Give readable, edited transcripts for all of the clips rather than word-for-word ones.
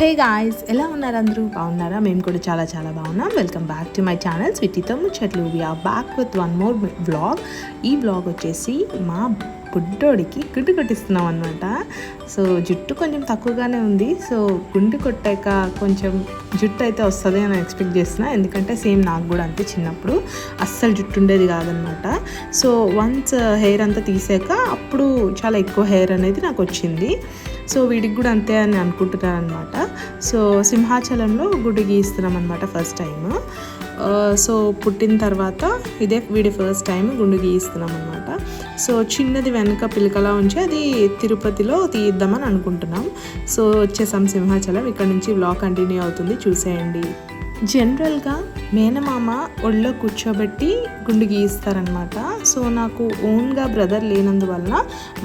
Hey guys, ఎలా ఉన్నారు? అందరూ బాగున్నారా? మేము కూడా చాలా చాలా బాగున్నాం. Welcome back to my channel స్వీటీతో ముచ్చట్లు. We are back with one more vlog. ఈ వ్లాగ్ వచ్చేసి మా బుడ్డోడికి గుండు కొట్టిస్తున్నాం అనమాట. సో జుట్టు కొంచెం తక్కువగానే ఉంది. సో గుండు కొట్టాక కొంచెం జుట్టు అయితే వస్తుంది అని ఎక్స్పెక్ట్ చేస్తున్నా. ఎందుకంటే సేమ్ నాకు కూడా అంతే, చిన్నప్పుడు అస్సలు జుట్టు ఉండేది కాదనమాట. సో వన్స్ హెయిర్ అంతా తీసాక అప్పుడు చాలా ఎక్కువ హెయిర్ అనేది నాకు వచ్చింది. సో వీడికి కూడా అంతే అని అనుకుంటున్నాను అనమాట. సో సింహాచలంలో గుడి గీస్తున్నాం అనమాట ఫస్ట్ టైం. సో పుట్టిన తర్వాత ఇదే వీడి ఫస్ట్ టైం గుండు గీస్తున్నాం అనమాట. సో చిన్నది వెనక పిలకలా ఉంచి అది తిరుపతిలో తీద్దామని అనుకుంటున్నాం. సో వచ్చేసాం సింహాచలం. ఇక్కడ నుంచి వ్లాగ్ కంటిన్యూ అవుతుంది, చూసేయండి. జనరల్గా మేనమామ ఒళ్ళో కూర్చోబెట్టి గుండు గీయిస్తారనమాట. సో నాకు ఓన్గా బ్రదర్ లేనందువల్ల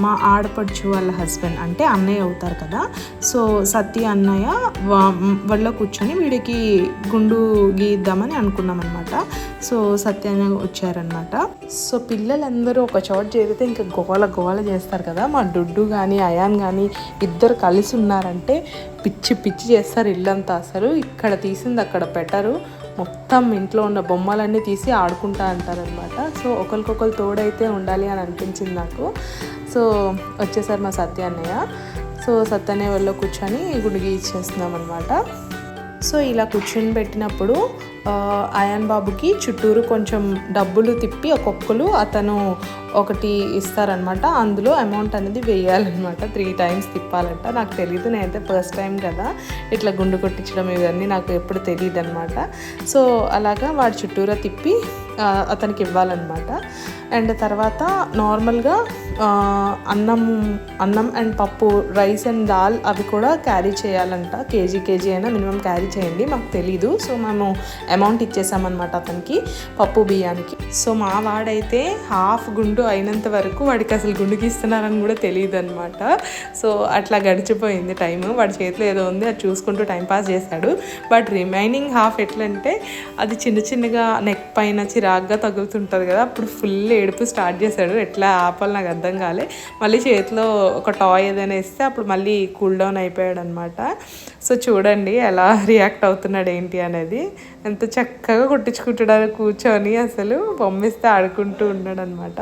మా ఆడపడుచు వాళ్ళ హస్బెండ్ అంటే అన్నయ్య అవుతారు కదా, సో సత్య అన్నయ్య ఒళ్ళో కూర్చొని వీడికి గుండు గీయిద్దామని అనుకున్నాం అనమాట. సో సత్య అన్నయ్య వచ్చారనమాట. సో పిల్లలందరూ ఒక చోట చేరితే ఇంకా గోల గోల చేస్తారు కదా. మా డుడ్డు కానీ అయాన్ కానీ ఇద్దరు కలిసి ఉన్నారంటే పిచ్చి పిచ్చి చేస్తారు ఇల్లంతా. అసలు ఇక్కడ తీసింది అక్కడ పెట్టరు, మొత్తం ఇంట్లో ఉన్న బొమ్మలన్నీ తీసి ఆడుకుంటా అంటారనమాట. సో ఒకరికొకరు తోడైతే ఉండాలి అని అనిపించింది నాకు. సో వచ్చేసారు మా సత్య అన్నయ్య. సో సత్య అన్నయ్య వల్ల కూర్చొని గుడిగి ఇచ్చేస్తున్నాం అనమాట. సో ఇలా కూర్చొని పెట్టినప్పుడు అయాన్ బాబుకి చుట్టూరు కొంచెం డబ్బులు తిప్పి ఒక్కొక్కరు అతను ఒకటి ఇస్తారనమాట. అందులో అమౌంట్ అనేది వేయాలన్నమాట. 3 times తిప్పాలంట. నాకు తెలీదు, నేనైతే ఫస్ట్ టైం కదా ఇట్లా గుండు కొట్టించడం ఇవన్నీ నాకు ఎప్పుడు తెలియదు అనమాట. సో అలాగా వాడి చుట్టూరా తిప్పి అతనికి ఇవ్వాలన్నమాట. అండ్ తర్వాత నార్మల్గా అన్నం అండ్ పప్పు, రైస్ అండ్ దాల్ అవి కూడా క్యారీ చేయాలంట. కేజీ అయినా మినిమం క్యారీ చేయండి, మాకు తెలీదు. సో మేము అమౌంట్ ఇచ్చేసామన్నమాట అతనికి, పప్పు బియ్యానికి. సో మా వాడైతే హాఫ్ గుండు అయినంత వరకు వాడికి అసలు గుండుకి ఇస్తున్నారని కూడా తెలియదు అనమాట. సో అట్లా గడిచిపోయింది టైం. వాడి చేతిలో ఏదో ఉంది, అది చూసుకుంటూ టైంపాస్ చేశాడు. బట్ రిమైనింగ్ హాఫ్ ఎట్లంటే అది చిన్న చిన్నగా నెక్ పైన చిరాగ్గా తగులుతుంటుంది కదా, అప్పుడు ఫుల్ ఏడుపు స్టార్ట్ చేశాడు. ఎట్లా ఆపాలి నాకు అర్థం కాలే. మళ్ళీ చేతిలో ఒక టాయ్ ఏదైనా ఇస్తే అప్పుడు మళ్ళీ కూల్ డౌన్ అయిపోయాడు అనమాట. సో చూడండి ఎలా రియాక్ట్ అవుతున్నాడు ఏంటి అనేది. ఎంత చక్కగా కొట్టించుకుంటున్నాడు కూర్చొని, అసలు బొమ్మిస్తే ఆడుకుంటూ ఉన్నాడు అనమాట.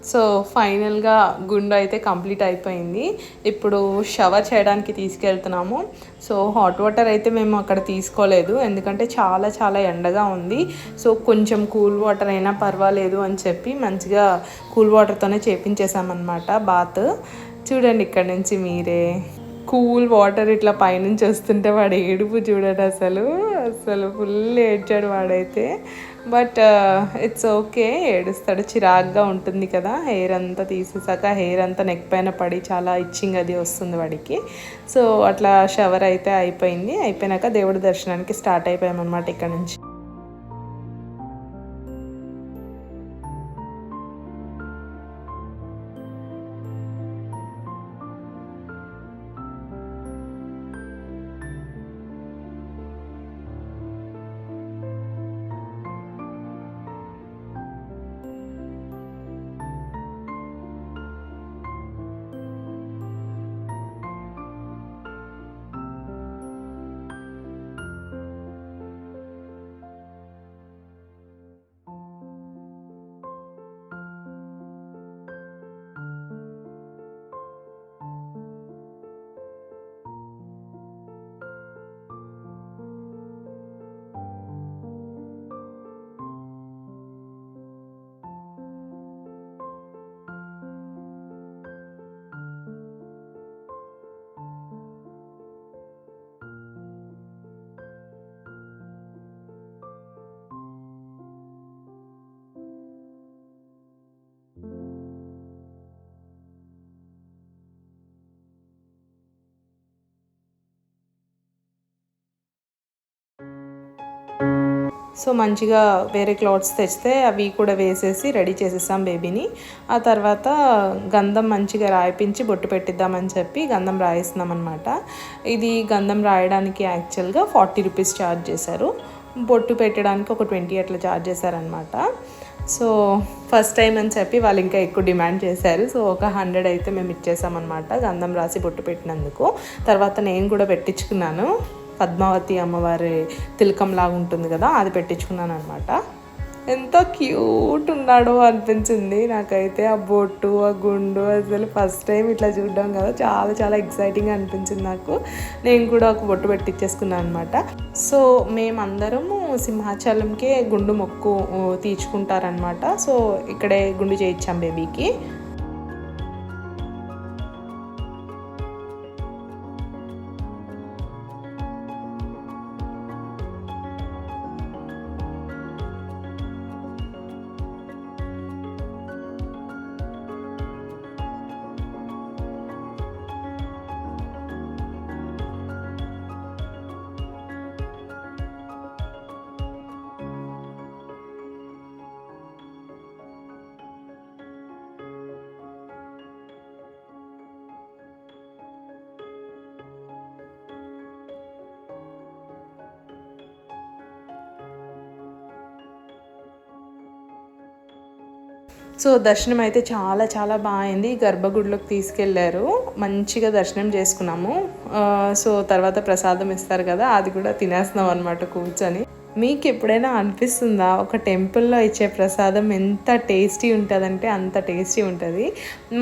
సో ఫైనల్గా గుండు అయితే కంప్లీట్ అయిపోయింది. ఇప్పుడు షవర్ చేయడానికి తీసుకెళ్తున్నాము. సో హాట్ వాటర్ అయితే మేము అక్కడ తీసుకోలేదు, ఎందుకంటే చాలా చాలా ఎండగా ఉంది. సో కొంచెం కూల్ వాటర్ అయినా పర్వాలేదు అని చెప్పి మంచిగా కూల్ వాటర్తోనే చేపించేసామన్నమాట బాత్. చూడండి ఇక్కడ నుంచి మీరే కూల్ వాటర్ ఇట్లా పైనుంచి వస్తుంటే వాడు ఏడుపు చూడండి, అసలు అసలు ఫుల్ ఏడ్చాడు వాడైతే. బట్ ఇట్స్ ఓకే, ఏడుస్తాడు, చిరాగ్గా ఉంటుంది కదా. హెయిర్ అంతా తీసేసాక హెయిర్ అంతా నెక్ పైన పడి చాలా ఇచ్చింగ్ అది వస్తుంది వాడికి. సో అట్లా షవర్ అయితే అయిపోయింది. అయిపోయినాక దేవుడి దర్శనానికి స్టార్ట్ అయిపోయామన్నమాట ఇక్కడ నుంచి. సో మంచిగా వేరే క్లాత్స్ తెస్తే అవి కూడా వేసేసి రెడీ చేసేసాం బేబీని. ఆ తర్వాత గంధం మంచిగా రాయిపించి బొట్టు పెట్టిద్దామని చెప్పి గంధం రాయిస్తున్నాం అనమాట. ఇది గంధం రాయడానికి యాక్చువల్గా 40 రూపీస్ ఛార్జ్ చేశారు, బొట్టు పెట్టడానికి ఒక 20 అట్లా ఛార్జ్ చేశారనమాట. సో ఫస్ట్ టైం అని చెప్పి వాళ్ళు ఇంకా ఎక్కువ డిమాండ్ చేశారు. సో ఒక 100 అయితే మేము ఇచ్చేసామన్నమాట గంధం రాసి బొట్టు పెట్టినందుకు. తర్వాత నేను కూడా పెట్టించుకున్నాను, పద్మావతి అమ్మవారి తిలకం లాగా ఉంటుంది కదా, అది పెట్టించుకున్నాను అనమాట. ఎంత క్యూట్ ఉన్నాడో అనిపించింది నాకైతే. ఆ బొట్టు, ఆ గుండు అసలు ఫస్ట్ టైం ఇట్లా చూడడం కదా, చాలా చాలా ఎక్సైటింగ్ అనిపించింది నాకు. నేను కూడా ఒక బొట్టు పెట్టించేసుకున్నాను అనమాట. సో మేమందరము సింహాచలంకే గుండు మొక్కు తీర్చుకుంటారనమాట. సో ఇక్కడే గుండు చేయించాం బేబీకి. సో దర్శనం అయితే చాలా చాలా బాగా అయింది. గర్భగుడిలోకి తీసుకెళ్ళారు, మంచిగా దర్శనం చేసుకున్నాము. సో తర్వాత ప్రసాదం ఇస్తారు కదా, అది కూడా తినేస్తున్నాం అనమాట కూర్చొని. మీకు ఎప్పుడైనా అనిపిస్తుందా ఒక టెంపుల్లో ఇచ్చే ప్రసాదం ఎంత టేస్టీ ఉంటుందంటే అంత టేస్టీ ఉంటుంది.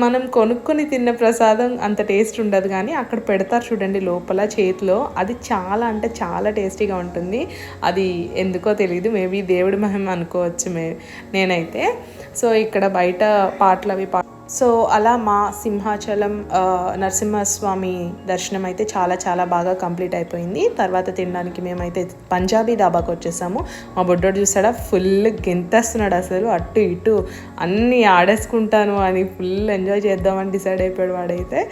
మనం కొనుక్కొని తిన్న ప్రసాదం అంత టేస్ట్ ఉండదు, కానీ అక్కడ పెడతారు చూడండి లోపల చేతిలో, అది చాలా అంటే చాలా టేస్టీగా ఉంటుంది. అది ఎందుకో తెలియదు, మేబీ దేవుడి మహిమ అనుకోవచ్చు నేనైతే. సో ఇక్కడ బయట పాటలు అవి సో అలా మా సింహాచలం నరసింహస్వామి దర్శనం అయితే చాలా చాలా బాగా కంప్లీట్ అయిపోయింది. తర్వాత తినడానికి మేమైతే పంజాబీ డాబాకి వచ్చేసాము. మా బొడ్డోడు చూసాడా, ఫుల్ గెంతేస్తున్నాడు అసలు, అటు ఇటు అన్నీ ఆడేసుకుంటాను అని ఫుల్ ఎంజాయ్ చేద్దామని డిసైడ్ అయిపోయాడు వాడైతే.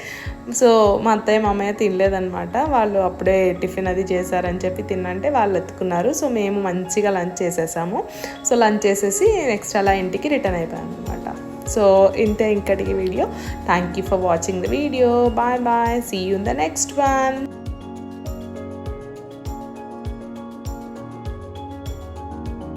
సో మా అత్తయ్య మామయ్య తినలేదనమాట, వాళ్ళు అప్పుడే టిఫిన్ అది చేశారని చెప్పి తిన్నంటే వాళ్ళు ఎత్తుకున్నారు. సో మేము మంచిగా లంచ్ చేసేసాము. సో లంచ్ చేసేసి నెక్స్ట్ అలా ఇంటికి రిటర్న్ అయిపోయాము అనమాట. సో ఇంతే ఇంకటికి video. Thank you for watching the video. Bye bye, see you in the next one.